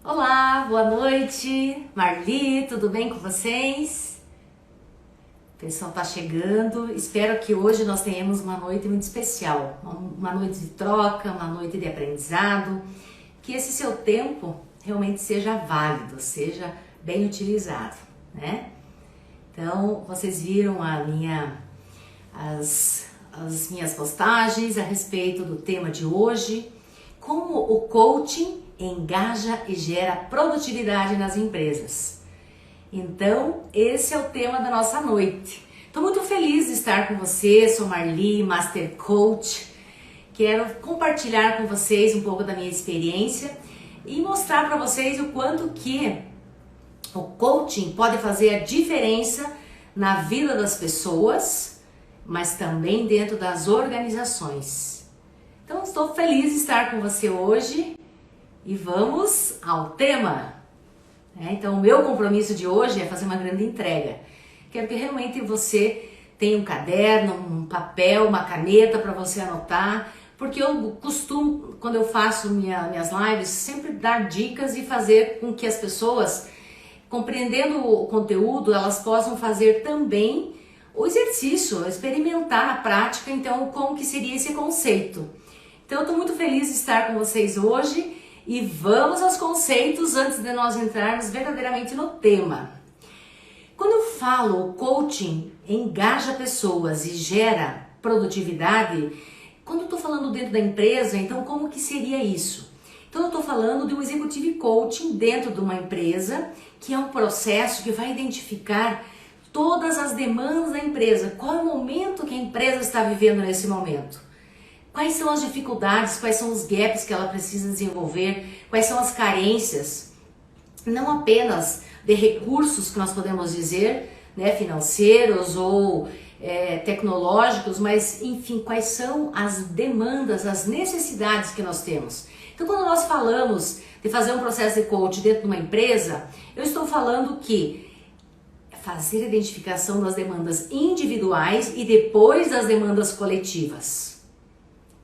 Olá, boa noite, Marli, tudo bem com vocês? O pessoal tá chegando, espero que hoje nós tenhamos uma noite muito especial, uma noite de troca, uma noite de aprendizado, que esse seu tempo realmente seja válido, seja bem utilizado, né? Então, vocês viram as minhas postagens a respeito do tema de hoje, como o coaching engaja e gera produtividade nas empresas. Então, esse é o tema da nossa noite. Estou muito feliz de estar com você, sou Marli, Master Coach. Quero compartilhar com vocês um pouco da minha experiência e mostrar para vocês o quanto que o coaching pode fazer a diferença na vida das pessoas, mas também dentro das organizações. Então, estou feliz de estar com você hoje. E vamos ao tema. Então, o meu compromisso de hoje é fazer uma grande entrega. Quero que realmente você tenha um caderno, um papel, uma caneta para você anotar, porque eu costumo, quando eu faço minhas lives, sempre dar dicas e fazer com que as pessoas, compreendendo o conteúdo, elas possam fazer também o exercício, experimentar na prática, então, como que seria esse conceito. Então, eu estou muito feliz de estar com vocês hoje. E vamos aos conceitos antes de nós entrarmos verdadeiramente no tema. Quando eu falo coaching engaja pessoas e gera produtividade, quando eu estou falando dentro da empresa, então como que seria isso? Então eu estou falando de um executive coaching dentro de uma empresa, que é um processo que vai identificar todas as demandas da empresa. Qual é o momento que a empresa está vivendo nesse momento? Quais são as dificuldades, quais são os gaps que ela precisa desenvolver, quais são as carências, não apenas de recursos que nós podemos dizer, né, financeiros ou tecnológicos, mas enfim, quais são as demandas, as necessidades que nós temos. Então, quando nós falamos de fazer um processo de coaching dentro de uma empresa, eu estou falando que fazer a identificação das demandas individuais e depois das demandas coletivas.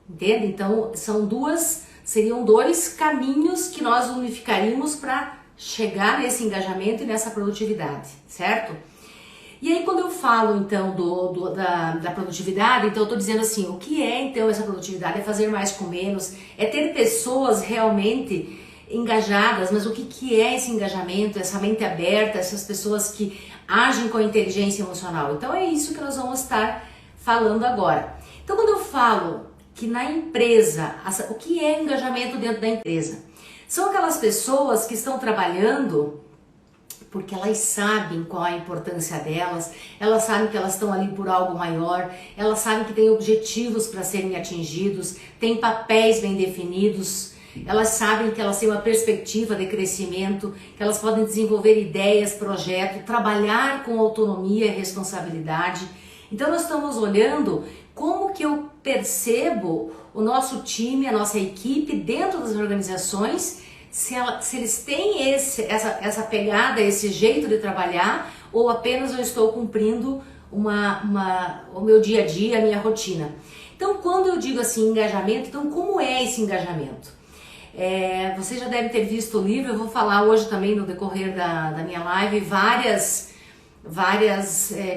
Entende? Então, seriam dois caminhos que nós unificaríamos para chegar nesse engajamento e nessa produtividade, certo? E aí, quando eu falo, então, da produtividade, então eu estou dizendo assim, o que é, então, essa produtividade? É fazer mais com menos, é ter pessoas realmente engajadas, mas o que é esse engajamento, essa mente aberta, essas pessoas que agem com a inteligência emocional? Então, é isso que nós vamos estar falando agora. Então, quando eu falo que na empresa, o que é engajamento dentro da empresa? São aquelas pessoas que estão trabalhando porque elas sabem qual é a importância delas, elas sabem que elas estão ali por algo maior, elas sabem que tem objetivos para serem atingidos, tem papéis bem definidos, elas sabem que elas têm uma perspectiva de crescimento, que elas podem desenvolver ideias, projetos, trabalhar com autonomia e responsabilidade. Então nós estamos olhando como que eu percebo o nosso time, a nossa equipe dentro das organizações, se eles têm essa pegada, esse jeito de trabalhar, ou apenas eu estou cumprindo o meu dia a dia, a minha rotina. Então, quando eu digo assim, engajamento, então como é esse engajamento? Você já deve ter visto o livro, eu vou falar hoje também no decorrer da minha live várias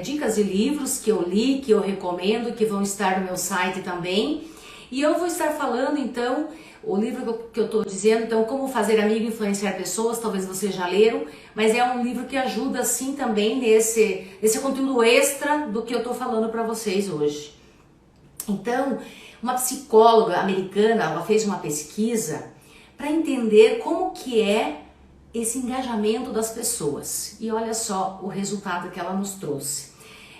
dicas de livros que eu li, que eu recomendo, que vão estar no meu site também. E eu vou estar falando, então, o livro que eu estou dizendo, então, Como Fazer Amigo e Influenciar Pessoas, talvez vocês já leram, mas é um livro que ajuda, sim, também nesse conteúdo extra do que eu estou falando para vocês hoje. Então, uma psicóloga americana, ela fez uma pesquisa para entender como que é esse engajamento das pessoas. E olha só o resultado que ela nos trouxe.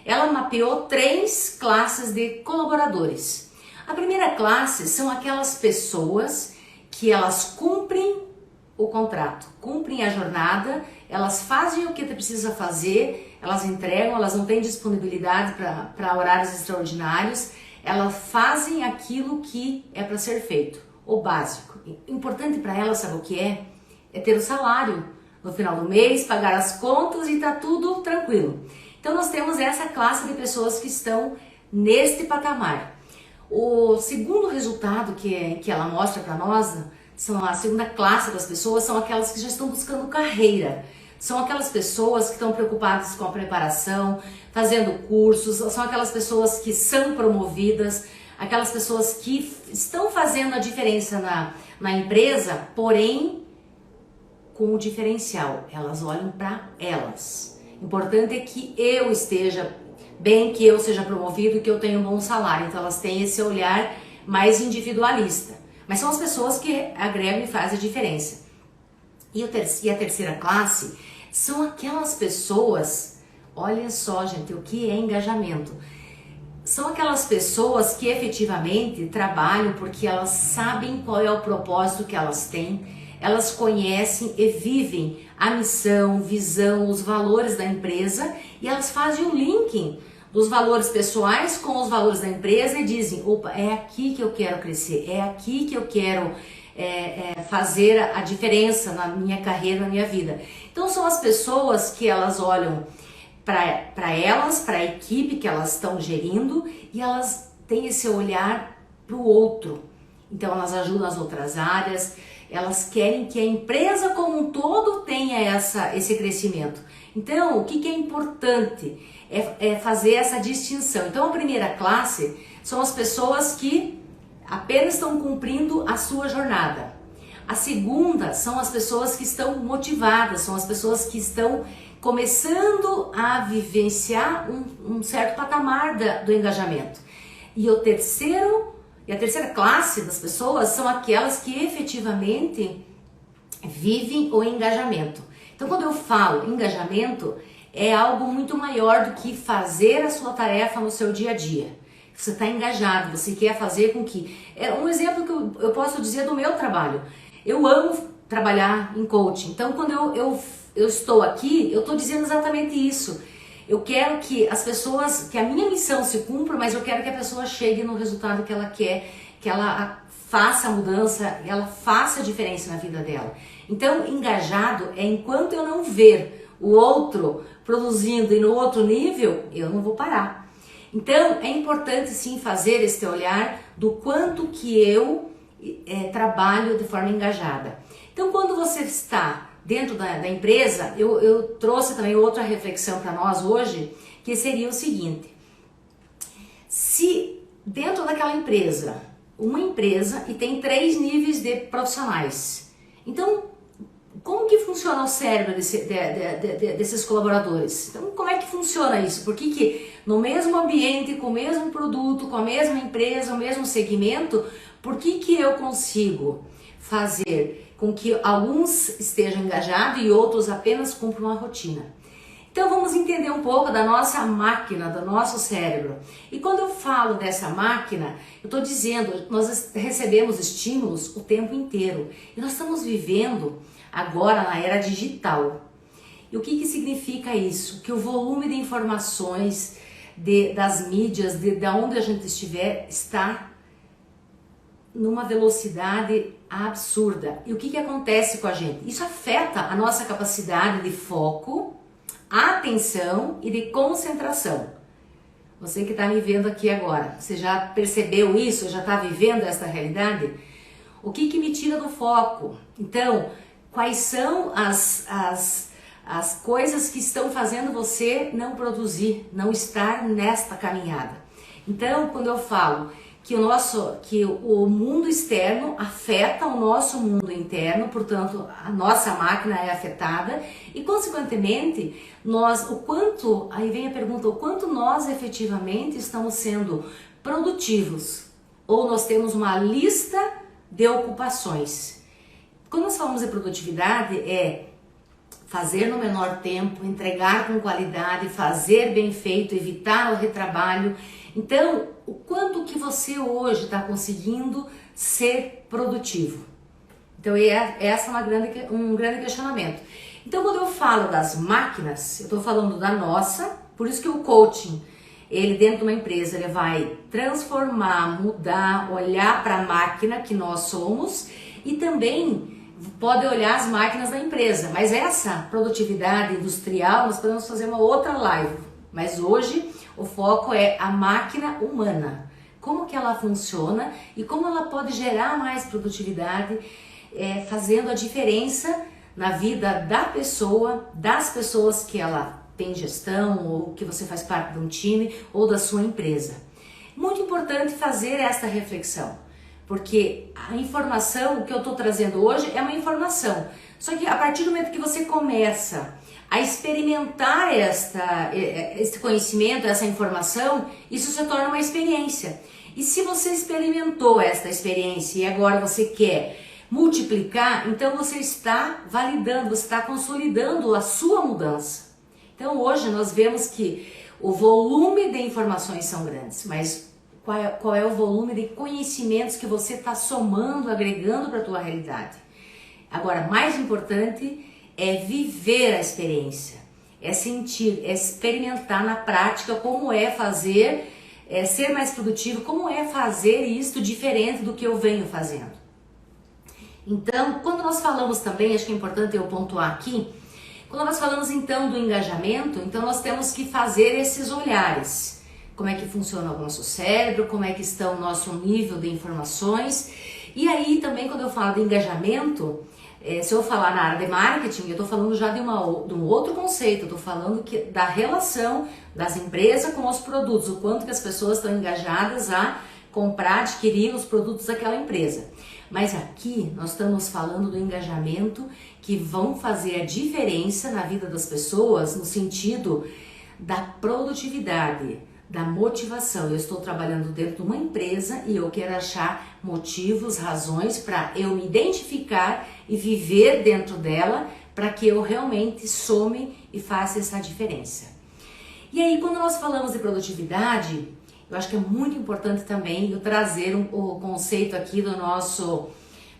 Ela mapeou 3 classes de colaboradores. A primeira classe são aquelas pessoas que elas cumprem o contrato, cumprem a jornada, elas fazem o que precisa fazer, elas entregam, elas não têm disponibilidade para horários extraordinários, elas fazem aquilo que é para ser feito, o básico. Importante para elas, sabe o que é? É ter o salário no final do mês, pagar as contas e tá tudo tranquilo. Então nós temos essa classe de pessoas que estão neste patamar. O segundo resultado que ela mostra para nós a segunda classe das pessoas são aquelas que já estão buscando carreira. São aquelas pessoas que estão preocupadas com a preparação, fazendo cursos, são aquelas pessoas que são promovidas, aquelas pessoas que estão fazendo a diferença na empresa, porém com o diferencial. Elas olham para elas. O importante é que eu esteja bem, que eu seja promovido e que eu tenha um bom salário. Então elas têm esse olhar mais individualista. Mas são as pessoas que agregam e fazem a diferença. E a terceira classe são aquelas pessoas, olha só gente, o que é engajamento? São aquelas pessoas que efetivamente trabalham porque elas sabem qual é o propósito que elas têm, elas conhecem e vivem a missão, visão, os valores da empresa e elas fazem um linking dos valores pessoais com os valores da empresa e dizem, opa, é aqui que eu quero crescer, é aqui que eu quero fazer a diferença na minha carreira, na minha vida. Então são as pessoas que elas olham para elas, para a equipe que elas estão gerindo e elas têm esse olhar para o outro. Então elas ajudam as outras áreas, elas querem que a empresa como um todo tenha esse crescimento. Então o que é importante é fazer essa distinção. Então a primeira classe são as pessoas que apenas estão cumprindo a sua jornada. A segunda são as pessoas que estão motivadas, são as pessoas que estão começando a vivenciar um certo patamar do engajamento. E a terceira classe das pessoas são aquelas que efetivamente vivem o engajamento. Então quando eu falo engajamento, é algo muito maior do que fazer a sua tarefa no seu dia a dia. Você está engajado, você quer fazer com que... É um exemplo que eu posso dizer do meu trabalho. Eu amo trabalhar em coaching. Então, quando eu estou aqui, eu estou dizendo exatamente isso. Eu quero que as pessoas, que a minha missão se cumpra, mas eu quero que a pessoa chegue no resultado que ela quer, que ela faça a mudança, ela faça a diferença na vida dela. Então, engajado é enquanto eu não ver o outro produzindo e no outro nível, eu não vou parar. Então, é importante sim fazer este olhar do quanto que eu trabalho de forma engajada. Então, quando você está dentro da empresa, eu trouxe também outra reflexão para nós hoje, que seria o seguinte: se dentro daquela empresa, uma empresa e tem 3 níveis de profissionais, então como que funciona o cérebro desses colaboradores? Então, como é que funciona isso? Por que no mesmo ambiente, com o mesmo produto, com a mesma empresa, o mesmo segmento, por que eu consigo fazer com que alguns estejam engajados e outros apenas cumpram uma rotina? Então vamos entender um pouco da nossa máquina, do nosso cérebro. E quando eu falo dessa máquina, eu estou dizendo, nós recebemos estímulos o tempo inteiro. E nós estamos vivendo agora na era digital. E o que significa isso? Que o volume de informações das mídias, de onde a gente estiver, está numa velocidade absurda. E o que acontece com a gente? Isso afeta a nossa capacidade de foco, atenção e de concentração. Você que está me vendo aqui agora, você já percebeu isso? Já está vivendo essa realidade? O que me tira do foco? Então, quais são as coisas que estão fazendo você não produzir, não estar nesta caminhada? Então, quando eu falo que o mundo externo afeta o nosso mundo interno, portanto, a nossa máquina é afetada e, consequentemente, aí vem a pergunta, o quanto nós efetivamente estamos sendo produtivos? Ou nós temos uma lista de ocupações? Quando nós falamos de produtividade, é fazer no menor tempo, entregar com qualidade, fazer bem feito, evitar o retrabalho. Então, o quanto que você hoje está conseguindo ser produtivo? Então, essa é um grande questionamento. Então, quando eu falo das máquinas, eu estou falando da nossa, por isso que o coaching, ele dentro de uma empresa, ele vai transformar, mudar, olhar para a máquina que nós somos e também pode olhar as máquinas da empresa. Mas essa produtividade industrial, nós podemos fazer uma outra live. Mas hoje o foco é a máquina humana. Como que ela funciona e como ela pode gerar mais produtividade fazendo a diferença na vida da pessoa, das pessoas que ela tem gestão, ou que você faz parte de um time, ou da sua empresa. Muito importante fazer esta reflexão, porque a informação que eu estou trazendo hoje é uma informação, só que a partir do momento que você começa a experimentar este conhecimento, essa informação, isso se torna uma experiência. E se você experimentou esta experiência e agora você quer multiplicar, então você está validando, você está consolidando a sua mudança. Então hoje nós vemos que o volume de informações são grandes, mas qual é o volume de conhecimentos que você está somando, agregando para a tua realidade? Agora, mais importante é viver a experiência, é sentir, é experimentar na prática como é fazer, ser mais produtivo, como é fazer isto diferente do que eu venho fazendo. Então, quando nós falamos também, acho que é importante eu pontuar aqui, quando nós falamos então do engajamento, então nós temos que fazer esses olhares. Como é que funciona o nosso cérebro, como é que está o nosso nível de informações. E aí também quando eu falo de engajamento, se eu falar na área de marketing, eu estou falando já de um outro conceito, eu estou falando da relação das empresas com os produtos, o quanto que as pessoas estão engajadas a comprar, adquirir os produtos daquela empresa. Mas aqui nós estamos falando do engajamento que vão fazer a diferença na vida das pessoas no sentido da produtividade, da motivação. Eu estou trabalhando dentro de uma empresa e eu quero achar motivos, razões para eu me identificar e viver dentro dela para que eu realmente some e faça essa diferença. E aí, quando nós falamos de produtividade, eu acho que é muito importante também eu trazer o conceito aqui do nosso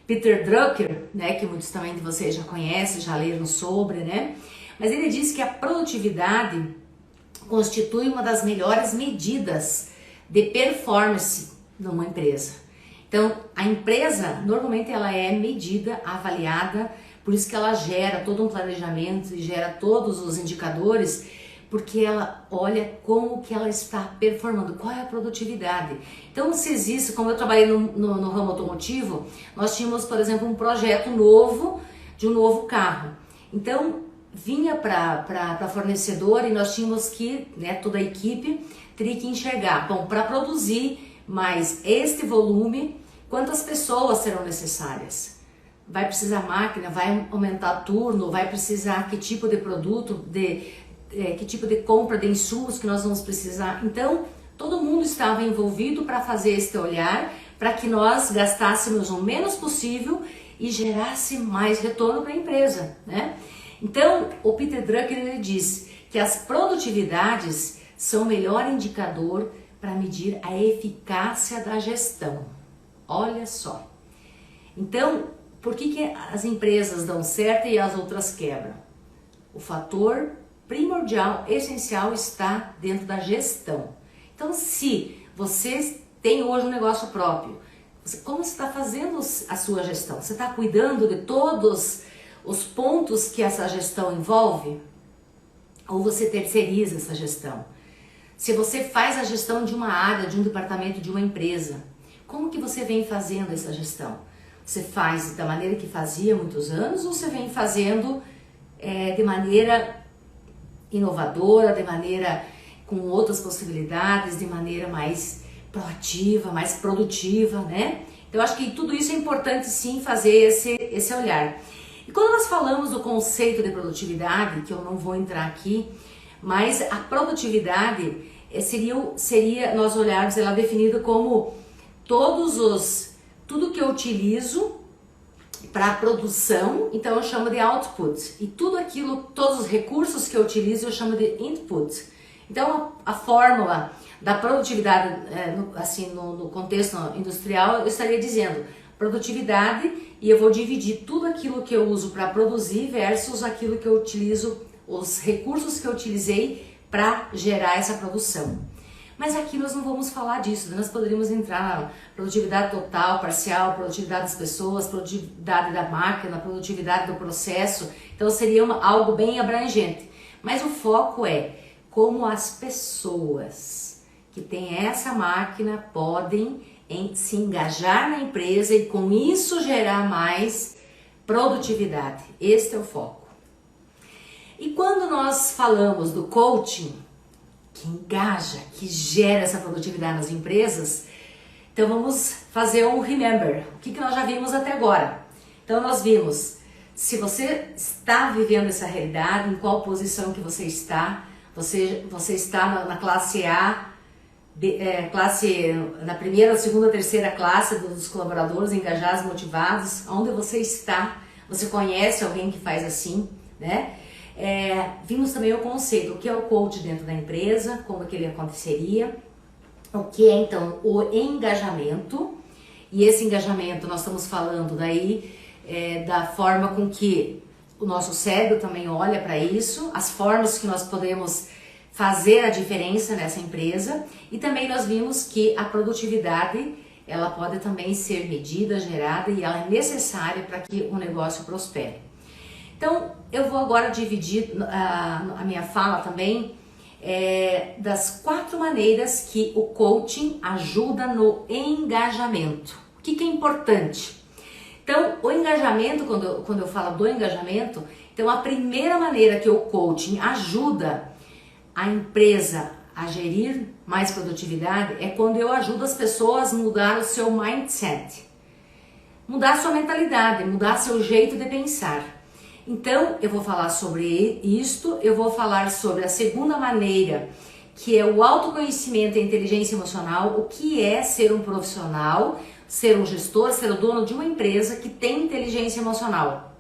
Peter Drucker, né, que muitos também de vocês já conhecem, já leram sobre, né? Mas ele diz que a produtividade constitui uma das melhores medidas de performance numa empresa. Então, a empresa, normalmente ela é medida, avaliada, por isso que ela gera todo um planejamento e gera todos os indicadores, porque ela olha como que ela está performando, qual é a produtividade. Então, se existe, como eu trabalhei no ramo automotivo, nós tínhamos, por exemplo, um projeto novo, de um novo carro. Então, vinha para fornecedor e nós tínhamos que, né, toda a equipe teria que enxergar, bom, para produzir mais este volume, quantas pessoas serão necessárias? Vai precisar máquina, vai aumentar turno, vai precisar que tipo de produto, que tipo de compra de insumos que nós vamos precisar. Então, todo mundo estava envolvido para fazer este olhar, para que nós gastássemos o menos possível e gerasse mais retorno para a empresa, né? Então, o Peter Drucker ele diz que as produtividades são o melhor indicador para medir a eficácia da gestão. Olha só. Então, por que as empresas dão certo e as outras quebram? O fator primordial, essencial, está dentro da gestão. Então, se você tem hoje um negócio próprio, como você está fazendo a sua gestão? Você está cuidando de todos os pontos que essa gestão envolve? Ou você terceiriza essa gestão? Se você faz a gestão de uma área, de um departamento, de uma empresa, como que você vem fazendo essa gestão? Você faz da maneira que fazia há muitos anos ou você vem fazendo de maneira inovadora, de maneira com outras possibilidades, de maneira mais proativa, mais produtiva, né? Então, eu acho que tudo isso é importante sim fazer esse olhar. E quando nós falamos do conceito de produtividade, que eu não vou entrar aqui, mas a produtividade seria nós olharmos ela definida como tudo que eu utilizo para produção, então eu chamo de output, e todos os recursos que eu utilizo eu chamo de input. Então a fórmula da produtividade, no contexto industrial, eu estaria dizendo produtividade, e eu vou dividir tudo aquilo que eu uso para produzir versus aquilo que eu utilizo, os recursos que eu utilizei para gerar essa produção. Mas aqui nós não vamos falar disso, nós poderíamos entrar na produtividade total, parcial, produtividade das pessoas, produtividade da máquina, produtividade do processo, então seria algo bem abrangente. Mas o foco é como as pessoas que têm essa máquina podem se engajar na empresa e com isso gerar mais produtividade. Este é o foco. E quando nós falamos do coaching, que engaja, que gera essa produtividade nas empresas, então vamos fazer um remember. O que nós já vimos até agora? Então nós vimos, se você está vivendo essa realidade, em qual posição que você está, você está na classe A, na primeira, segunda, terceira classe dos colaboradores engajados, motivados, onde você está, você conhece alguém que faz assim, né? Vimos também o conceito, o que é o coach dentro da empresa, como que ele aconteceria, o que é então o engajamento, e esse engajamento nós estamos falando daí da forma com que o nosso cérebro também olha para isso, as formas que nós podemos fazer a diferença nessa empresa, e também nós vimos que a produtividade ela pode também ser medida, gerada, e ela é necessária para que o negócio prospere. Então, eu vou agora dividir a minha fala também das 4 maneiras que o coaching ajuda no engajamento. O que é importante? Então, o engajamento, quando eu falo do engajamento, então a primeira maneira que o coaching ajuda a empresa a gerir mais produtividade é quando eu ajudo as pessoas a mudar o seu mindset, mudar a sua mentalidade, mudar seu jeito de pensar. Então, eu vou falar sobre isto, eu vou falar sobre a segunda maneira, que é o autoconhecimento e a inteligência emocional, o que é ser um profissional, ser um gestor, ser o dono de uma empresa que tem inteligência emocional,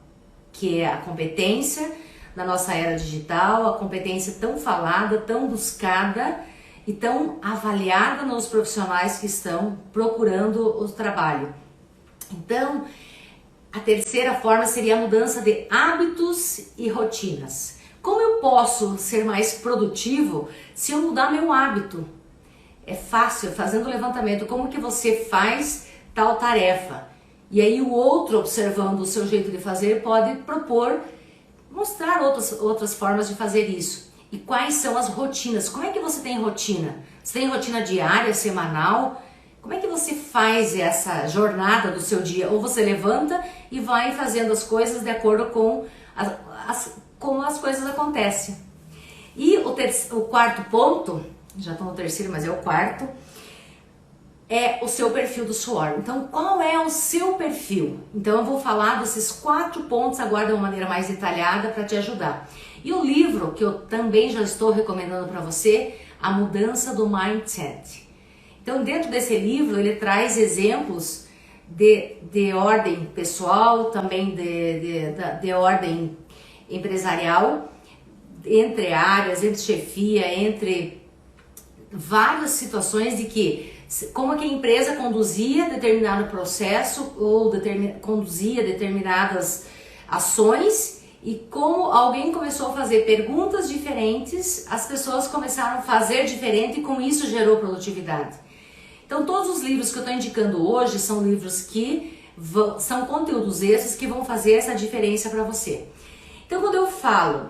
que é a competência na nossa era digital, a competência tão falada, tão buscada e tão avaliada nos profissionais que estão procurando o trabalho. Então, a terceira forma seria a mudança de hábitos e rotinas. Como eu posso ser mais produtivo se eu mudar meu hábito? É fácil, fazendo o levantamento, como que você faz tal tarefa? E aí o outro, observando o seu jeito de fazer, pode propor, mostrar outras formas de fazer isso. E quais são as rotinas? Como é que você tem rotina? Você tem rotina diária, semanal? Como é que você faz essa jornada do seu dia? Ou você levanta e vai fazendo as coisas de acordo com como as coisas acontecem. E o quarto ponto, já estou no terceiro, mas é o quarto, é o seu perfil do suor. Então, qual é o seu perfil? Então, eu vou falar desses 4 pontos agora de uma maneira mais detalhada para te ajudar. E o livro que eu também já estou recomendando para você, A Mudança do Mindset. Então, dentro desse livro, ele traz exemplos de ordem pessoal, também de ordem empresarial, entre áreas, entre chefia, entre várias situações de que como que a empresa conduzia determinado processo ou conduzia determinadas ações e como alguém começou a fazer perguntas diferentes, as pessoas começaram a fazer diferente e com isso gerou produtividade. Então todos os livros que eu estou indicando hoje são livros que são conteúdos esses que vão fazer essa diferença para você. Então quando eu falo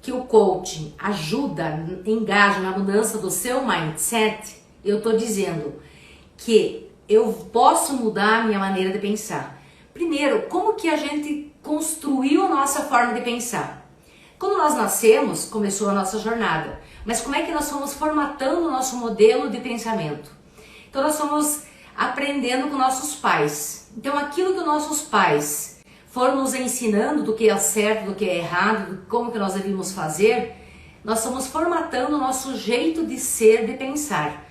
que o coaching ajuda, engaja na mudança do seu mindset, eu estou dizendo que eu posso mudar a minha maneira de pensar. Primeiro, como que a gente construiu a nossa forma de pensar? Quando nós nascemos, começou a nossa jornada. Mas como é que nós fomos formatando o nosso modelo de pensamento? Então nós fomos aprendendo com nossos pais. Então aquilo que nossos pais foram nos ensinando do que é certo, do que é errado, de como que nós devíamos fazer, nós fomos formatando o nosso jeito de ser, de pensar.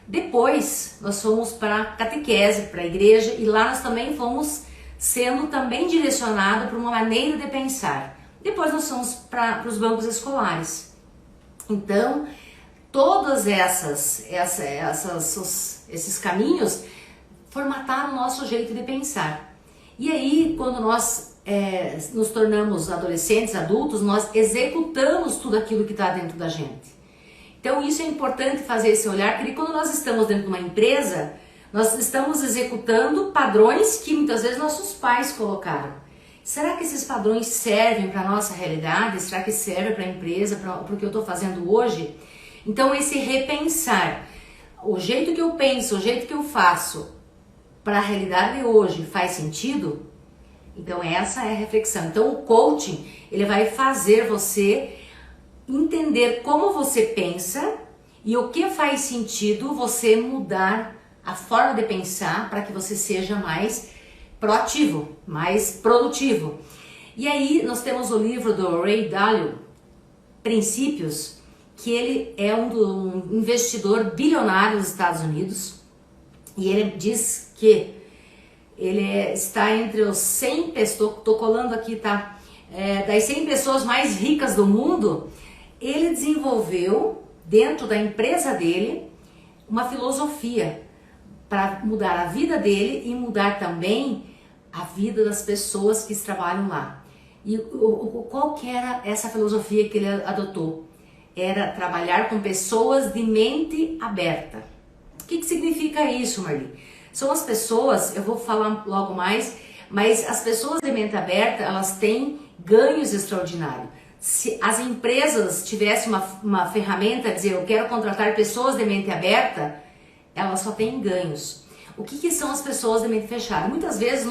Depois nós fomos para a catequese, para a igreja, e lá nós também fomos sendo também direcionados para uma maneira de pensar. Depois nós fomos para os bancos escolares. Então, todos esses caminhos formataram o nosso jeito de pensar. E aí, quando nós nos tornamos adolescentes, adultos, nós executamos tudo aquilo que está dentro da gente. Então isso é importante fazer esse olhar, porque quando nós estamos dentro de uma empresa, nós estamos executando padrões que muitas vezes nossos pais colocaram. Será que esses padrões servem para a nossa realidade? Será que servem para a empresa, para o que eu estou fazendo hoje? Então esse repensar, o jeito que eu penso, o jeito que eu faço para a realidade de hoje faz sentido? Então essa é a reflexão. Então o coaching, ele vai fazer você entender como você pensa e o que faz sentido você mudar a forma de pensar para que você seja mais proativo, mais produtivo. E aí nós temos o livro do Ray Dalio, Princípios, que ele é um investidor bilionário dos Estados Unidos, e ele diz que ele está entre os 100 pessoas, tô colando aqui, tá? Das 100 pessoas mais ricas do mundo. Ele desenvolveu dentro da empresa dele uma filosofia para mudar a vida dele e mudar também a vida das pessoas que trabalham lá. E qual que era essa filosofia que ele adotou? Era trabalhar com pessoas de mente aberta. O que significa isso, Marli? São as pessoas, eu vou falar logo mais, mas as pessoas de mente aberta, elas têm ganhos extraordinários. Se as empresas tivessem uma ferramenta, dizer, eu quero contratar pessoas de mente aberta, elas só têm ganhos. O que são as pessoas de mente fechada? Muitas vezes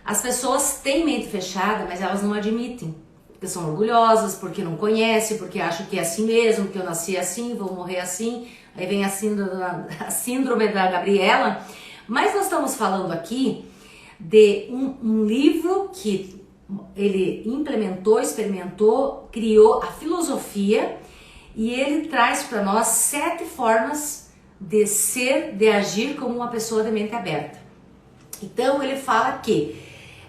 as pessoas têm mente fechada, mas elas não admitem. Porque são orgulhosas, porque não conhecem, porque acham que é assim mesmo, que eu nasci assim, vou morrer assim. Aí vem a síndrome da Gabriela. Mas nós estamos falando aqui de um livro que ele implementou, experimentou, criou a filosofia, e ele traz para nós 7 formas de ser, de agir como uma pessoa de mente aberta. Então ele fala que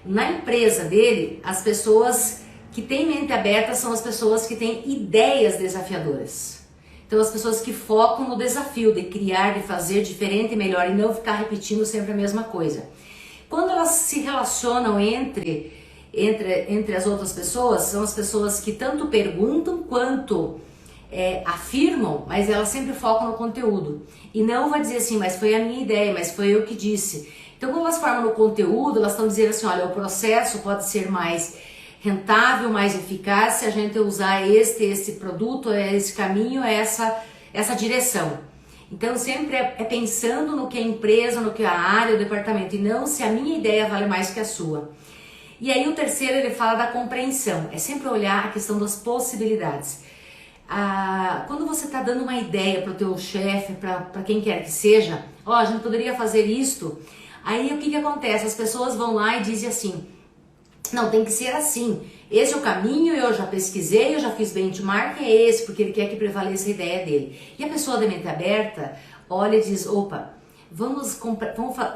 na empresa dele, as pessoas que têm mente aberta são as pessoas que têm ideias desafiadoras. Então as pessoas que focam no desafio de criar, de fazer diferente e melhor, e não ficar repetindo sempre a mesma coisa. Quando elas se relacionam entre as outras pessoas, são as pessoas que tanto perguntam quanto afirmam, mas elas sempre focam no conteúdo. E não vai dizer assim, mas foi a minha ideia, mas foi eu que disse. Então quando elas formam no conteúdo, elas estão dizendo assim, olha, o processo pode ser mais rentável, mais eficaz se a gente usar esse produto, esse caminho, essa direção. Então sempre é pensando no que a empresa, no que a área, o departamento, e não se a minha ideia vale mais que a sua. E aí o terceiro, ele fala da compreensão, é sempre olhar a questão das possibilidades. Quando você está dando uma ideia para o teu chefe, para quem quer que seja, ó, a gente poderia fazer isto, aí o que acontece? As pessoas vão lá e dizem assim, não, tem que ser assim, esse é o caminho, eu já pesquisei, eu já fiz benchmark, é esse, porque ele quer que prevaleça a ideia dele. E a pessoa de mente aberta olha e diz, opa, vamos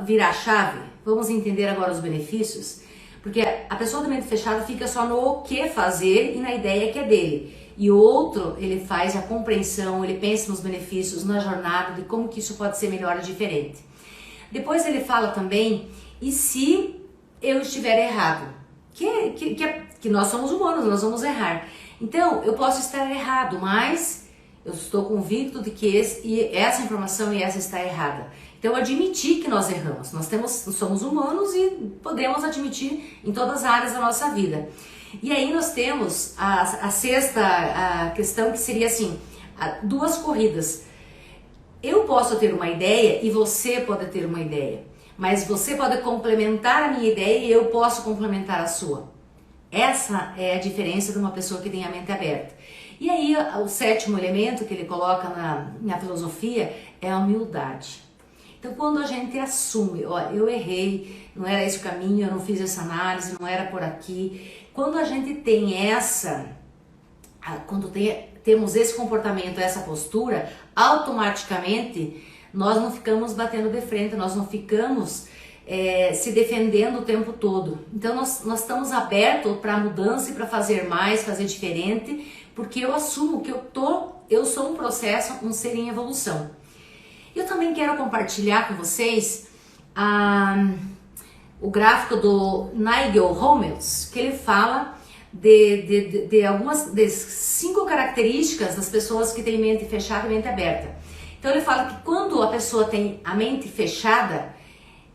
virar a chave, vamos entender agora os benefícios, porque a pessoa de mente fechada fica só no que fazer e na ideia que é dele. E o outro, ele faz a compreensão, ele pensa nos benefícios, na jornada, de como que isso pode ser melhor e diferente. Depois ele fala também, e se eu estiver errado? Que nós somos humanos, nós vamos errar. Então, eu posso estar errado, mas eu estou convicto de que essa informação e essa está errada. Então, admitir que nós erramos. Nós somos humanos e podemos admitir em todas as áreas da nossa vida. E aí nós temos a sexta questão, que seria assim, 2 corridas. Eu posso ter uma ideia e você pode ter uma ideia. Mas você pode complementar a minha ideia e eu posso complementar a sua. Essa é a diferença de uma pessoa que tem a mente aberta. E aí o 7º elemento que ele coloca na filosofia é a humildade. Então quando a gente assume, ó, eu errei, não era esse o caminho, eu não fiz essa análise, não era por aqui. Quando a gente tem temos esse comportamento, essa postura, automaticamente nós não ficamos batendo de frente, nós não ficamos se defendendo o tempo todo. Então nós estamos abertos para a mudança e para fazer mais, fazer diferente, porque eu assumo que eu sou um processo, um ser em evolução. Eu também quero compartilhar com vocês o gráfico do Nigel Homels, que ele fala de 5 características das pessoas que têm mente fechada e mente aberta. Então ele fala que quando a pessoa tem a mente fechada,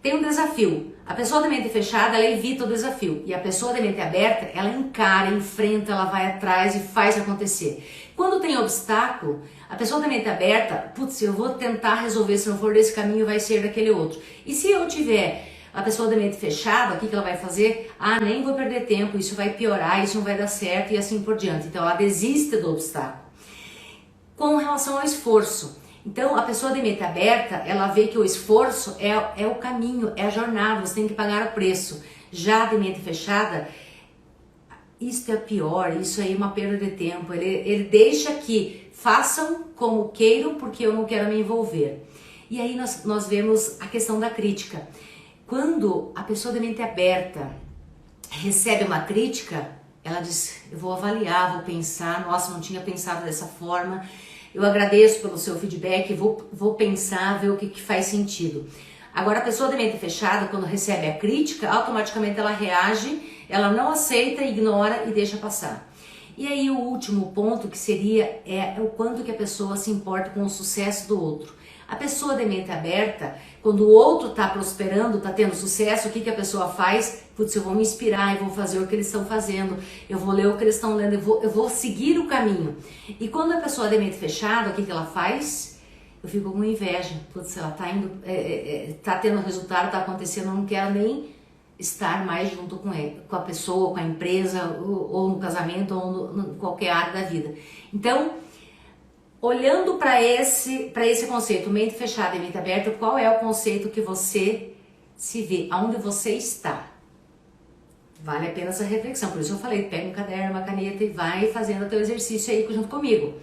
tem um desafio. A pessoa de mente fechada, ela evita o desafio. E a pessoa de mente aberta, ela encara, enfrenta, ela vai atrás e faz acontecer. Quando tem obstáculo, a pessoa de mente aberta, putz, eu vou tentar resolver, se não for desse caminho, vai ser daquele outro. E se eu tiver A pessoa de mente fechada, o que ela vai fazer? Ah, nem vou perder tempo, isso vai piorar, isso não vai dar certo e assim por diante. Então ela desiste do obstáculo. Com relação ao esforço, então a pessoa de mente aberta, ela vê que o esforço é o caminho, é a jornada, você tem que pagar o preço. Já de mente fechada, isso é pior, isso aí é uma perda de tempo. Ele deixa que façam como queiram porque eu não quero me envolver. E aí nós vemos a questão da crítica. Quando a pessoa de mente aberta recebe uma crítica, ela diz, eu vou avaliar, vou pensar, nossa, não tinha pensado dessa forma, eu agradeço pelo seu feedback, vou pensar, ver o que faz sentido. Agora a pessoa de mente fechada, quando recebe a crítica, automaticamente ela reage, ela não aceita, ignora e deixa passar. E aí o último ponto que seria o quanto que a pessoa se importa com o sucesso do outro. A pessoa de mente aberta, quando o outro está prosperando, está tendo sucesso, o que a pessoa faz? Putz, eu vou me inspirar, eu vou fazer o que eles estão fazendo, eu vou ler o que eles estão lendo, eu vou seguir o caminho. E quando a pessoa de mente fechada, o que ela faz? Eu fico com inveja. Putz, ela está indo, tá tendo resultado, está acontecendo, eu não quero nem estar mais junto com a pessoa, com a empresa, ou no casamento, ou em qualquer área da vida. Então, olhando para esse conceito, mente fechada e mente aberta, qual é o conceito que você se vê? Aonde você está? Vale a pena essa reflexão. Por isso eu falei, pega um caderno, uma caneta e vai fazendo o teu exercício aí junto comigo.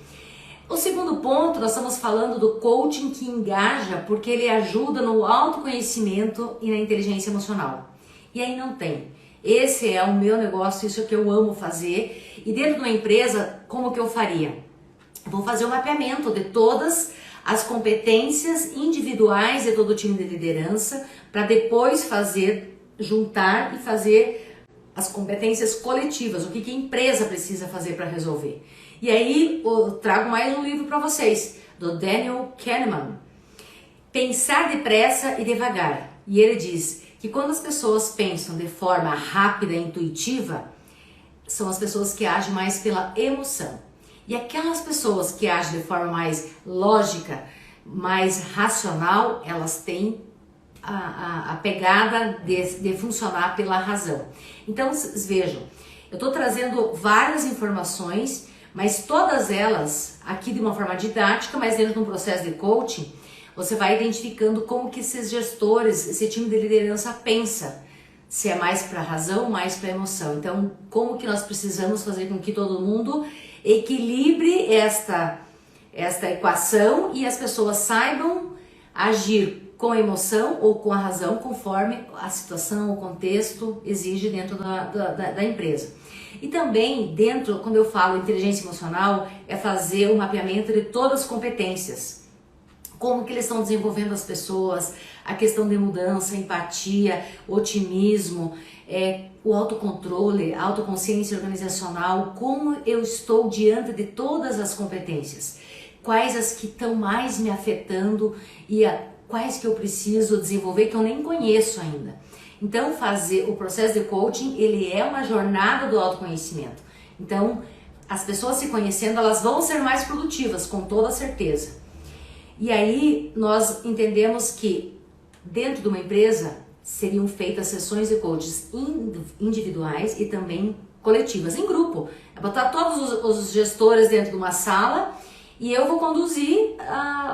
O segundo ponto, nós estamos falando do coaching que engaja, porque ele ajuda no autoconhecimento e na inteligência emocional. E aí não tem. Esse é o meu negócio, isso é o que eu amo fazer. E dentro de uma empresa, como que eu faria? Vou fazer um mapeamento de todas as competências individuais de todo o time de liderança, para depois juntar e fazer as competências coletivas, o que a empresa precisa fazer para resolver. E aí eu trago mais um livro para vocês, do Daniel Kahneman, Pensar Depressa e Devagar. E ele diz que quando as pessoas pensam de forma rápida e intuitiva, são as pessoas que agem mais pela emoção. E aquelas pessoas que agem de forma mais lógica, mais racional, elas têm a pegada de funcionar pela razão. Então, vocês vejam, eu estou trazendo várias informações, mas todas elas aqui de uma forma didática, mas dentro de um processo de coaching, você vai identificando como que esses gestores, esse time de liderança pensa. Se é mais para a razão, mais para a emoção. Então, como que nós precisamos fazer com que todo mundo equilibre esta equação e as pessoas saibam agir com a emoção ou com a razão, conforme a situação, o contexto exige dentro da empresa. E também dentro, quando eu falo inteligência emocional, é fazer o mapeamento de todas as competências. Como que eles estão desenvolvendo as pessoas, a questão de mudança, empatia, otimismo, o autocontrole, a autoconsciência organizacional, como eu estou diante de todas as competências, quais as que estão mais me afetando e quais que eu preciso desenvolver que eu nem conheço ainda. Então, fazer o processo de coaching, ele é uma jornada do autoconhecimento. Então, as pessoas se conhecendo, elas vão ser mais produtivas, com toda certeza. E aí, nós entendemos que dentro de uma empresa seriam feitas sessões de coaches individuais e também coletivas, em grupo. É botar todos os gestores dentro de uma sala e eu vou conduzir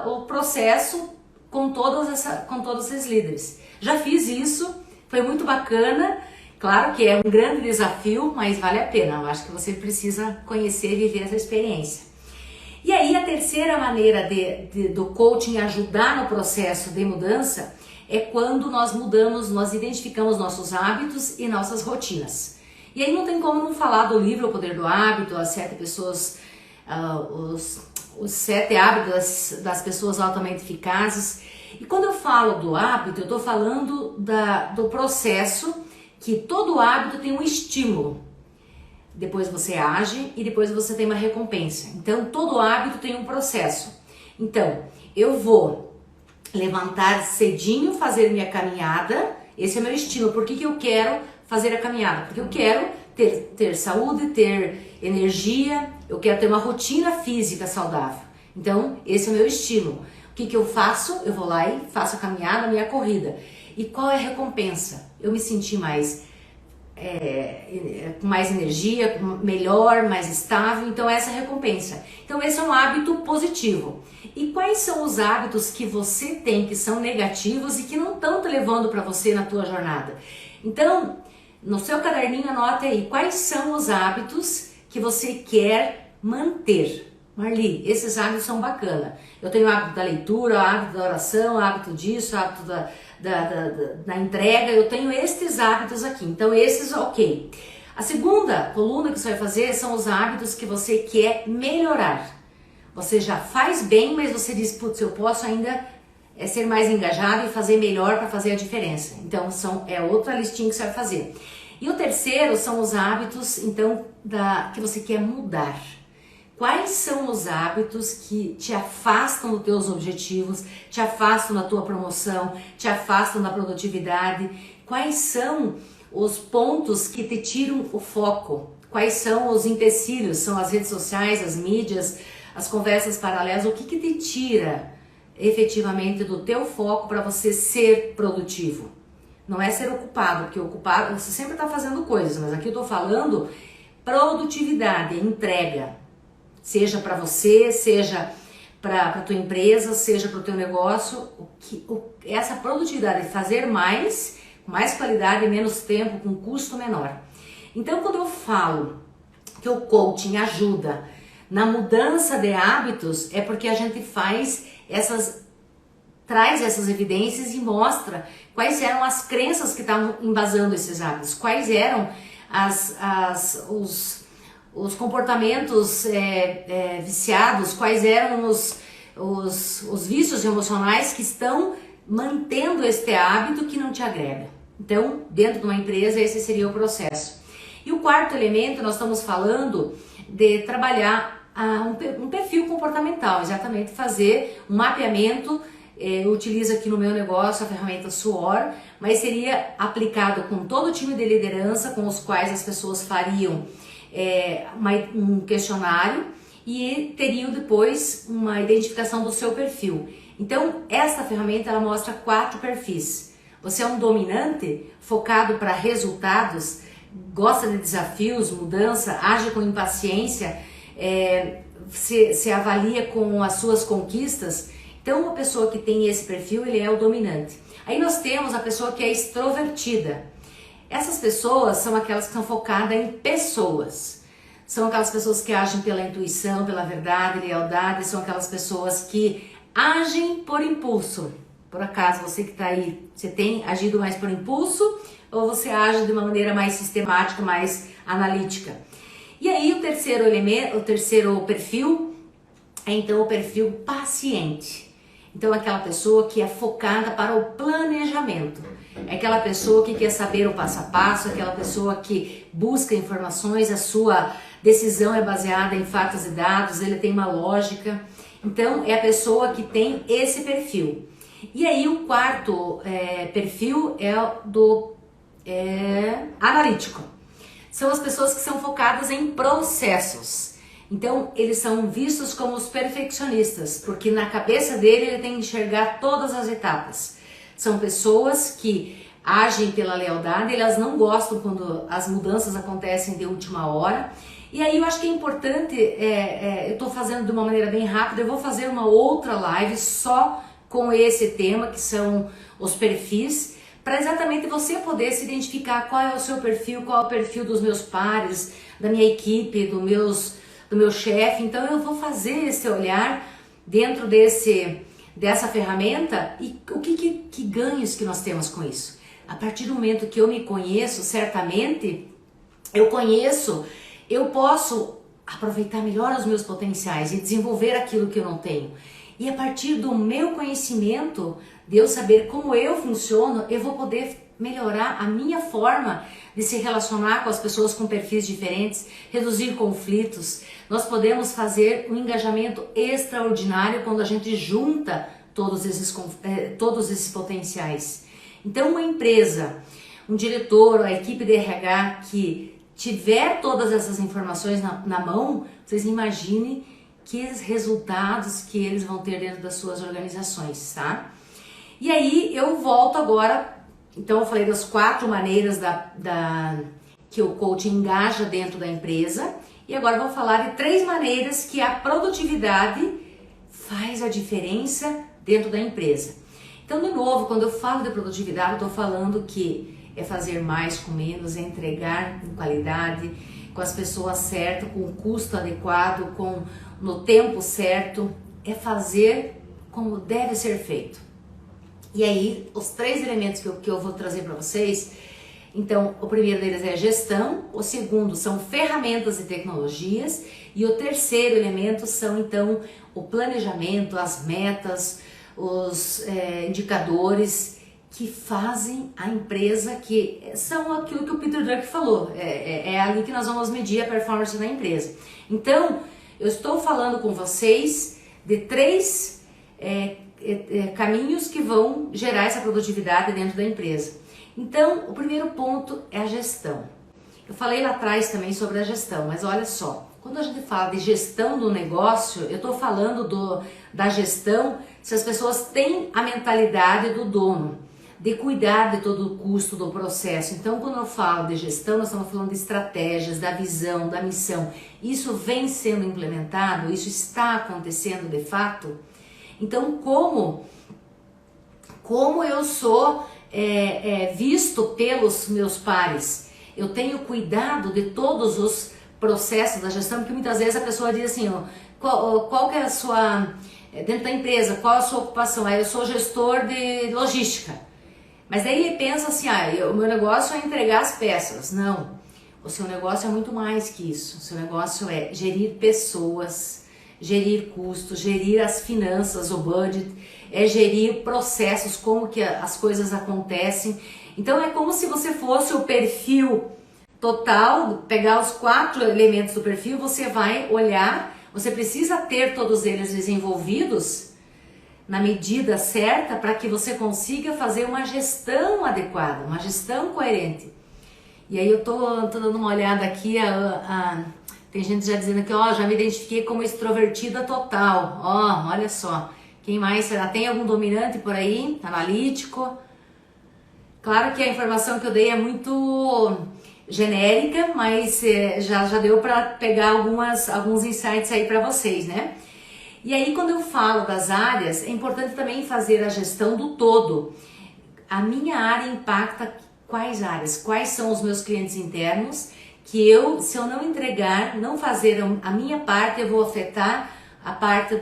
o processo com todos esses líderes. Já fiz isso, foi muito bacana. Claro que é um grande desafio, mas vale a pena. Eu acho que você precisa conhecer e viver essa experiência. E aí a terceira maneira do coaching ajudar no processo de mudança é quando nós mudamos, nós identificamos nossos hábitos e nossas rotinas. E aí não tem como não falar do livro O Poder do Hábito, as 7 pessoas, os 7 hábitos das pessoas altamente eficazes. E quando eu falo do hábito, eu estou falando do processo que todo hábito tem um estímulo. Depois você age e depois você tem uma recompensa. Então, todo hábito tem um processo. Então, eu vou levantar cedinho, fazer minha caminhada. Esse é meu estímulo. Por que eu quero fazer a caminhada? Porque eu quero ter saúde, ter energia, eu quero ter uma rotina física saudável. Então, esse é o meu estímulo. O que eu faço? Eu vou lá e faço a caminhada, a minha corrida. E qual é a recompensa? Eu me senti com mais energia, melhor, mais estável, então essa é a recompensa. Então esse é um hábito positivo. E quais são os hábitos que você tem que são negativos e que não estão te levando para você na tua jornada? Então, no seu caderninho anote aí quais são os hábitos que você quer manter. Marli, esses hábitos são bacana. Eu tenho o hábito da leitura, o hábito da oração, o hábito disso, o hábito da entrega. Eu tenho estes hábitos aqui. Então, esses, ok. A segunda coluna que você vai fazer são os hábitos que você quer melhorar. Você já faz bem, mas você diz, putz, eu posso ainda ser mais engajado e fazer melhor para fazer a diferença. Então, é outra listinha que você vai fazer. E o terceiro são os hábitos, então, que você quer mudar. Quais são os hábitos que te afastam dos teus objetivos, te afastam da tua promoção, te afastam da produtividade? Quais são os pontos que te tiram o foco? Quais são os empecilhos? São as redes sociais, as mídias, as conversas paralelas? O que te tira efetivamente do teu foco para você ser produtivo? Não é ser ocupado, porque ocupado você sempre está fazendo coisas, mas aqui eu estou falando produtividade, entrega. Seja para você, seja para a tua empresa, seja para o teu negócio, essa produtividade, fazer mais, com mais qualidade, menos tempo, com custo menor. Então, quando eu falo que o coaching ajuda na mudança de hábitos, é porque a gente traz essas evidências e mostra quais eram as crenças que estavam embasando esses hábitos, quais eram os comportamentos viciados, quais eram os vícios emocionais que estão mantendo este hábito que não te agrega. Então, dentro de uma empresa, esse seria o processo. E o quarto elemento, nós estamos falando de trabalhar um perfil comportamental, exatamente fazer um mapeamento. Eu utilizo aqui no meu negócio a ferramenta SWOR, mas seria aplicado com todo o time de liderança, com os quais as pessoas fariam um questionário e teriam depois uma identificação do seu perfil. Então, essa ferramenta ela mostra 4 perfis. Você é um dominante, focado para resultados, gosta de desafios, mudança, age com impaciência, se avalia com as suas conquistas. Então, uma pessoa que tem esse perfil, ele é o dominante. Aí nós temos a pessoa que é extrovertida. Essas pessoas são aquelas que são focadas em pessoas. São aquelas pessoas que agem pela intuição, pela verdade, lealdade. São aquelas pessoas que agem por impulso. Por acaso, você que está aí, você tem agido mais por impulso ou você age de uma maneira mais sistemática, mais analítica? E aí o terceiro elemento, o terceiro perfil é então o perfil paciente. Então aquela pessoa que é focada para o planejamento. É aquela pessoa que quer saber o passo a passo, aquela pessoa que busca informações, a sua decisão é baseada em fatos e dados, ele tem uma lógica. Então é a pessoa que tem esse perfil. E aí o quarto perfil é do analítico. São as pessoas que são focadas em processos. Então eles são vistos como os perfeccionistas, porque na cabeça dele ele tem que enxergar todas as etapas. São pessoas que agem pela lealdade, elas não gostam quando as mudanças acontecem de última hora. E aí eu acho que é importante, eu estou fazendo de uma maneira bem rápida, eu vou fazer uma outra live só com esse tema, que são os perfis, para exatamente você poder se identificar qual é o seu perfil, qual é o perfil dos meus pares, da minha equipe, do meu chefe. Então eu vou fazer esse olhar dentro dessa ferramenta e o que ganhos que nós temos com isso. A partir do momento que eu me conheço, certamente eu posso aproveitar melhor os meus potenciais e desenvolver aquilo que eu não tenho. E a partir do meu conhecimento, de eu saber como eu funciono, eu vou poder melhorar a minha forma de se relacionar com as pessoas com perfis diferentes, reduzir conflitos. Nós podemos fazer um engajamento extraordinário quando a gente junta todos esses potenciais. Então, uma empresa, um diretor, a equipe de RH que tiver todas essas informações na mão, vocês imaginem que resultados que eles vão ter dentro das suas organizações, tá? E aí eu volto agora Então eu falei das 4 maneiras que o coaching engaja dentro da empresa. E agora eu vou falar de 3 maneiras que a produtividade faz a diferença dentro da empresa. Então, de novo, quando eu falo de produtividade, eu estou falando que é fazer mais com menos, é entregar com qualidade, com as pessoas certas, com o custo adequado, no tempo certo, é fazer como deve ser feito. E aí, os 3 elementos que eu vou trazer para vocês, então, o primeiro deles é a gestão, o segundo são ferramentas e tecnologias, e o terceiro elemento são, então, o planejamento, as metas, os indicadores que fazem a empresa, que são aquilo que o Peter Drucker falou, é ali que nós vamos medir a performance da empresa. Então, eu estou falando com vocês de 3 caminhos que vão gerar essa produtividade dentro da empresa. Então, o primeiro ponto é a gestão. Eu falei lá atrás também sobre a gestão, mas olha só, quando a gente fala de gestão do negócio, eu estou falando da gestão se as pessoas têm a mentalidade do dono, de cuidar de todo o custo do processo. Então, quando eu falo de gestão, nós estamos falando de estratégias, da visão, da missão. Isso vem sendo implementado, isso está acontecendo de fato. Então, como eu sou visto pelos meus pares? Eu tenho cuidado de todos os processos da gestão, porque muitas vezes a pessoa diz assim, qual que é a sua, dentro da empresa, qual a sua ocupação? Eu sou gestor de logística. Mas daí ele pensa assim, o meu negócio é entregar as peças. Não, o seu negócio é muito mais que isso. O seu negócio é gerir pessoas, gerir custos, gerir as finanças, o budget, é gerir processos, como que as coisas acontecem. Então é como se você fosse o perfil total, pegar os 4 elementos do perfil, você vai olhar, você precisa ter todos eles desenvolvidos na medida certa para que você consiga fazer uma gestão adequada, uma gestão coerente. E aí eu tô dando uma olhada aqui, tem gente já dizendo que já me identifiquei como extrovertida total. Olha só, quem mais será? Tem algum dominante por aí? Analítico? Claro que a informação que eu dei é muito genérica, mas já deu para pegar alguns insights aí para vocês, né? E aí, quando eu falo das áreas, é importante também fazer a gestão do todo. A minha área impacta quais áreas? Quais são os meus clientes internos? Que se eu não entregar, não fazer a minha parte, eu vou afetar a parte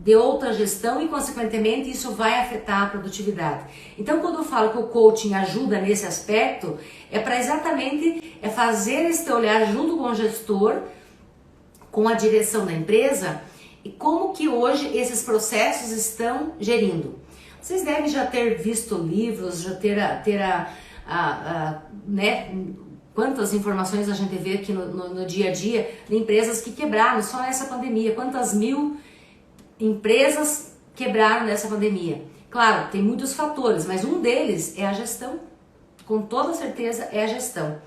de outra gestão e, consequentemente, isso vai afetar a produtividade. Então, quando eu falo que o coaching ajuda nesse aspecto, é para exatamente fazer esse olhar junto com o gestor, com a direção da empresa, e como que hoje esses processos estão gerindo. Vocês devem já ter visto livros, já né, quantas informações a gente vê aqui no dia a dia de empresas que quebraram só nessa pandemia. Quantas mil empresas quebraram nessa pandemia? Claro, tem muitos fatores, mas um deles é a gestão. Com toda certeza é a gestão.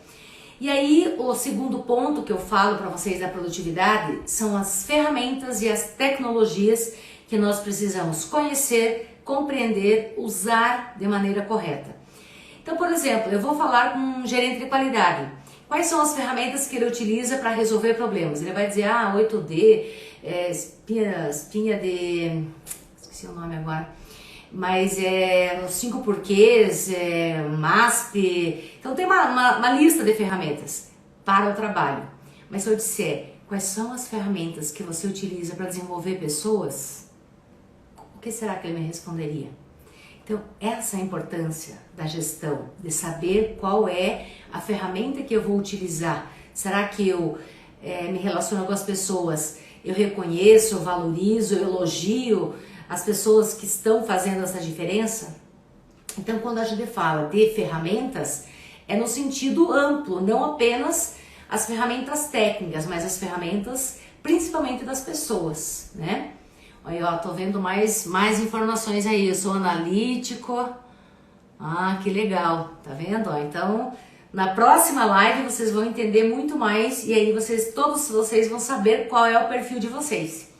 E aí, o segundo ponto que eu falo para vocês da produtividade são as ferramentas e as tecnologias que nós precisamos conhecer, compreender, usar de maneira correta. Então, por exemplo, eu vou falar com um gerente de qualidade. Quais são as ferramentas que ele utiliza para resolver problemas? Ele vai dizer, 8D, espinha de... esqueci o nome agora. Mas os 5 porquês, MASP. Então tem uma lista de ferramentas para o trabalho. Mas se eu disser quais são as ferramentas que você utiliza para desenvolver pessoas, o que será que ele me responderia? Então, essa é a importância da gestão, de saber qual é a ferramenta que eu vou utilizar. Será que eu me relaciono com as pessoas, eu reconheço, eu valorizo, eu elogio as pessoas que estão fazendo essa diferença? Então, quando a gente fala de ferramentas, é no sentido amplo, não apenas as ferramentas técnicas, mas as ferramentas principalmente das pessoas, né? Olha, tô vendo mais informações aí. Eu sou analítico. Que legal, tá vendo? Então, na próxima live vocês vão entender muito mais e aí todos vocês vão saber qual é o perfil de vocês.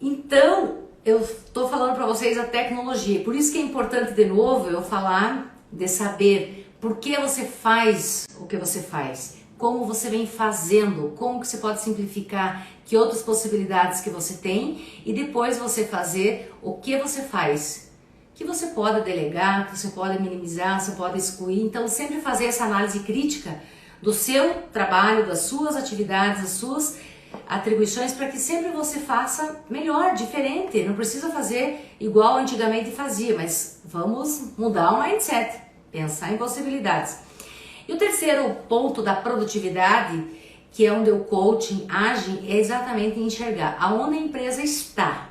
Então, eu estou falando para vocês a tecnologia. Por isso que é importante, de novo, eu falar de saber por que você faz o que você faz, como você vem fazendo, como que você pode simplificar, que outras possibilidades que você tem, e depois você fazer o que você faz, que você pode delegar, que você pode minimizar, você pode excluir. Então sempre fazer essa análise crítica do seu trabalho, das suas atividades, das suas atribuições, para que sempre você faça melhor, diferente. Não precisa fazer igual antigamente fazia, mas vamos mudar o mindset, pensar em possibilidades. E o terceiro ponto da produtividade, que é onde o coaching age, é exatamente enxergar aonde a empresa está.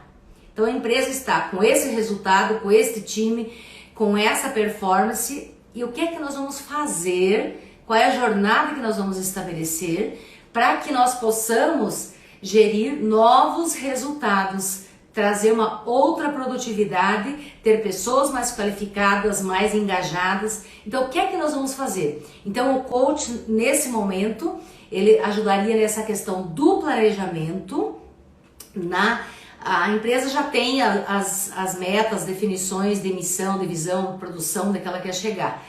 Então a empresa está com esse resultado, com este time, com essa performance, e o que é que nós vamos fazer, qual é a jornada que nós vamos estabelecer para que nós possamos gerir novos resultados, trazer uma outra produtividade, ter pessoas mais qualificadas, mais engajadas. Então, o que é que nós vamos fazer? Então, o coach, nesse momento, ele ajudaria nessa questão do planejamento. A empresa já tem as metas, definições de missão, de visão, de produção, daquela que quer chegar.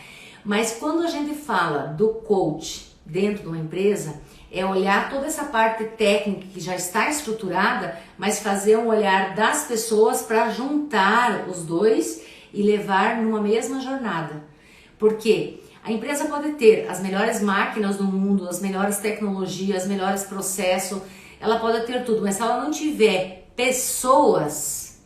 Mas quando a gente fala do coach dentro de uma empresa, é olhar toda essa parte técnica que já está estruturada, mas fazer um olhar das pessoas para juntar os dois e levar numa mesma jornada. Porque a empresa pode ter as melhores máquinas do mundo, as melhores tecnologias, os melhores processos, ela pode ter tudo, mas se ela não tiver pessoas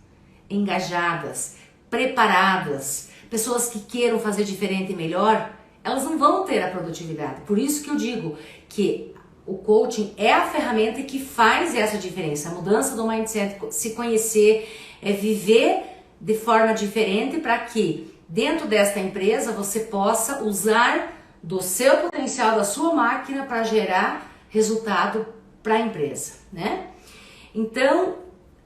engajadas, preparadas, pessoas que queiram fazer diferente e melhor, elas não vão ter a produtividade. Por isso que eu digo que o coaching é a ferramenta que faz essa diferença, a mudança do mindset, se conhecer, é viver de forma diferente para que dentro desta empresa você possa usar do seu potencial, da sua máquina para gerar resultado para a empresa, né? Então,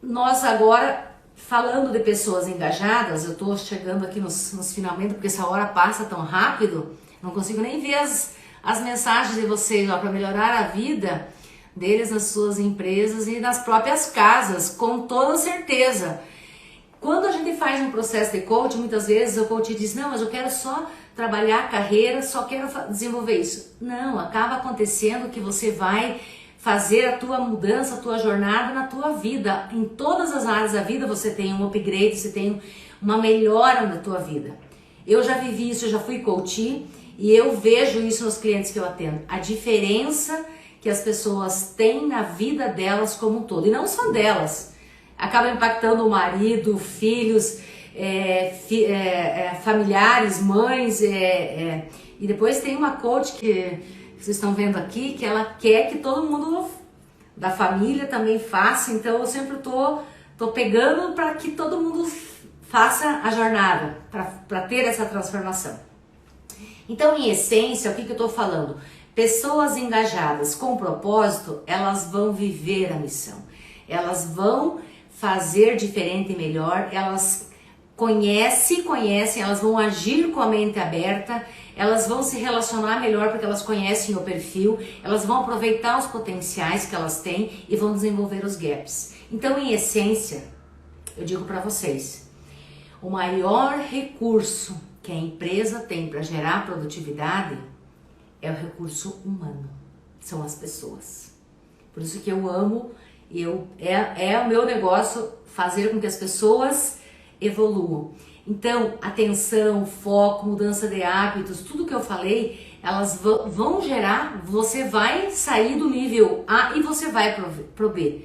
nós agora, falando de pessoas engajadas, eu estou chegando aqui nos finalmente, porque essa hora passa tão rápido, não consigo nem ver as mensagens de vocês, para melhorar a vida deles nas suas empresas e nas próprias casas, com toda certeza. Quando a gente faz um processo de coaching, muitas vezes o coach diz, não, mas eu quero só trabalhar a carreira, só quero desenvolver isso. Não, acaba acontecendo que você vai fazer a tua mudança, a tua jornada na tua vida. Em todas as áreas da vida você tem um upgrade, você tem uma melhora na tua vida. Eu já vivi isso, eu já fui coach e eu vejo isso nos clientes que eu atendo. A diferença que as pessoas têm na vida delas como um todo. E não só delas. Acaba impactando o marido, filhos, familiares, mães. E depois tem uma coach que vocês estão vendo aqui, que ela quer que todo mundo da família também faça. Então eu sempre tô pegando para que todo mundo faça a jornada, para ter essa transformação. Então, em essência, o que eu estou falando? Pessoas engajadas com propósito, elas vão viver a missão. Elas vão fazer diferente e melhor, elas conhecem, elas vão agir com a mente aberta, elas vão se relacionar melhor porque elas conhecem o perfil, elas vão aproveitar os potenciais que elas têm e vão desenvolver os gaps. Então, em essência, eu digo para vocês, o maior recurso que a empresa tem para gerar produtividade é o recurso humano, são as pessoas. Por isso que eu amo, é o meu negócio fazer com que as pessoas evoluam. Então, atenção, foco, mudança de hábitos, tudo que eu falei, elas vão gerar, você vai sair do nível A e você vai pro B.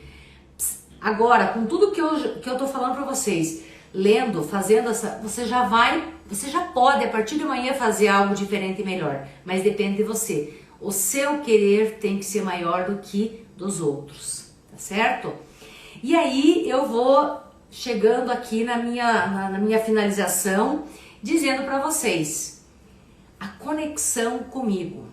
Agora, com tudo que eu tô falando para vocês, lendo, fazendo você já pode a partir de amanhã fazer algo diferente e melhor, mas depende de você. O seu querer tem que ser maior do que dos outros, tá certo? E aí eu vou chegando aqui na minha finalização, dizendo para vocês, a conexão comigo.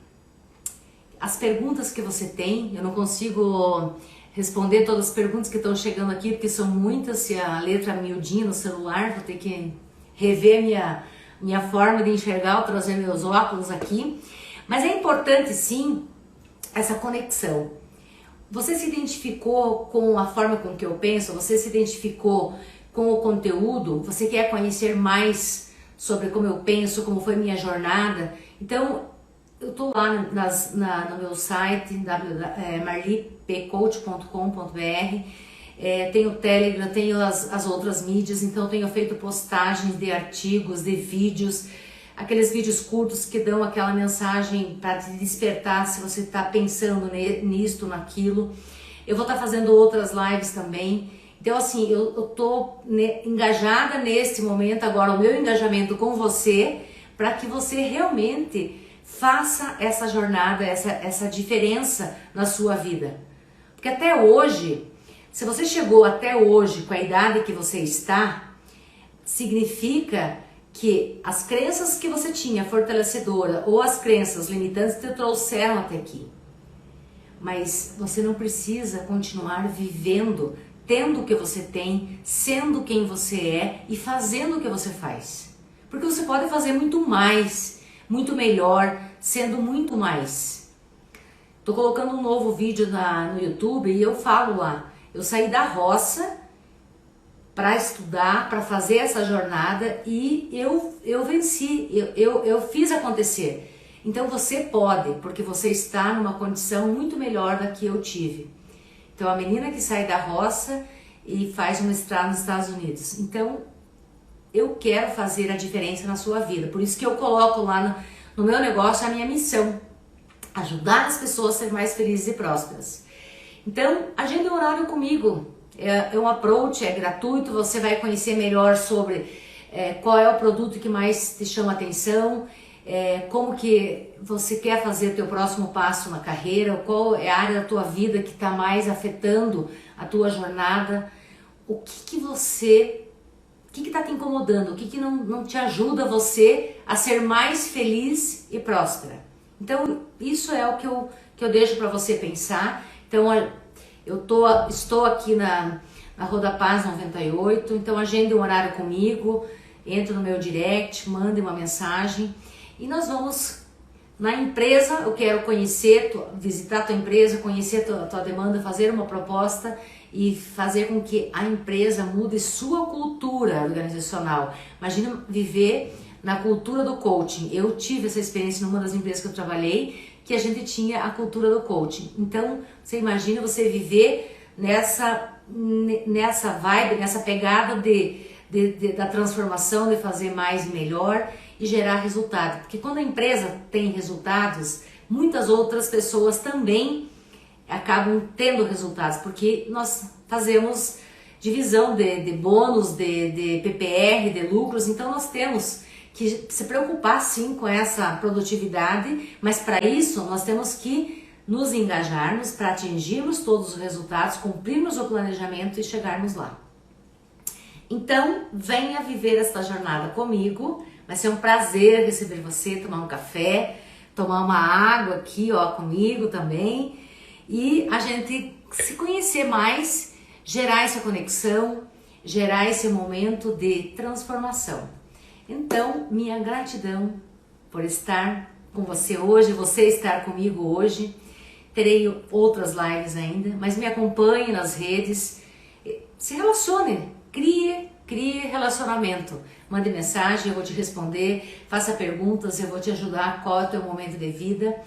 As perguntas que você tem, eu não consigo responder todas as perguntas que estão chegando aqui, porque são muitas, se a letra miudinha no celular, vou ter que rever minha forma de enxergar, ou trazer meus óculos aqui. Mas é importante sim, essa conexão. Você se identificou com a forma com que eu penso? Você se identificou com o conteúdo, você quer conhecer mais sobre como eu penso, como foi minha jornada, então eu tô lá no meu site marlipcoach.com.br, tenho o Telegram, tenho as outras mídias, então tenho feito postagens de artigos, de vídeos, aqueles vídeos curtos que dão aquela mensagem para te despertar se você está pensando nisto, naquilo. Eu vou estar fazendo outras lives também. Então assim, eu tô engajada nesse momento agora, o meu engajamento com você, para que você realmente faça essa jornada, essa diferença na sua vida. Porque até hoje, se você chegou até hoje com a idade que você está, significa que as crenças que você tinha fortalecedora ou as crenças limitantes te trouxeram até aqui. Mas você não precisa continuar vivendo, tendo o que você tem, sendo quem você é e fazendo o que você faz. Porque você pode fazer muito mais, muito melhor, sendo muito mais. Tô colocando um novo vídeo no YouTube e eu falo lá, eu saí da roça para estudar, para fazer essa jornada e eu venci, eu fiz acontecer. Então você pode, porque você está numa condição muito melhor da que eu tive. Então a menina que sai da roça e faz um mestrado nos Estados Unidos. Então eu quero fazer a diferença na sua vida, por isso que eu coloco lá no meu negócio a minha missão, ajudar as pessoas a serem mais felizes e prósperas. Então, agenda um horário comigo, é um approach, é gratuito, você vai conhecer melhor sobre qual é o produto que mais te chama atenção, como que você quer fazer o teu próximo passo na carreira, qual é a área da tua vida que está mais afetando a tua jornada, o que está te incomodando, o que não te ajuda você a ser mais feliz e próspera. Então, isso é o que eu deixo para você pensar. Então, estou aqui na Rua da Paz 98, então agende um horário comigo, entre no meu direct, mande uma mensagem e nós vamos na empresa. Eu quero conhecer, visitar a tua empresa, conhecer a tua demanda, fazer uma proposta e fazer com que a empresa mude sua cultura organizacional. Imagina viver na cultura do coaching. Eu tive essa experiência numa das empresas que eu trabalhei, que a gente tinha a cultura do coaching. Então, você imagina você viver nessa vibe, nessa pegada da transformação, de fazer mais e melhor e gerar resultado. Porque quando a empresa tem resultados, muitas outras pessoas também acabam tendo resultados, porque nós fazemos divisão de bônus, de PPR, de lucros, então nós temos que se preocupar sim com essa produtividade, mas para isso nós temos que nos engajarmos para atingirmos todos os resultados, cumprirmos o planejamento e chegarmos lá. Então, venha viver esta jornada comigo, vai ser um prazer receber você, tomar um café, tomar uma água aqui comigo também e a gente se conhecer mais, gerar essa conexão, gerar esse momento de transformação. Então, minha gratidão por estar com você hoje, você estar comigo hoje. Terei outras lives ainda, mas me acompanhe nas redes, se relacione, crie relacionamento. Mande mensagem, eu vou te responder, faça perguntas, eu vou te ajudar qual é o teu momento de vida.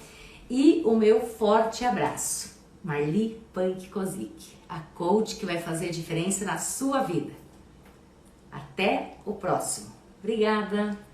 E o meu forte abraço. Marli Punk Kozik, a coach que vai fazer a diferença na sua vida. Até o próximo. Obrigada!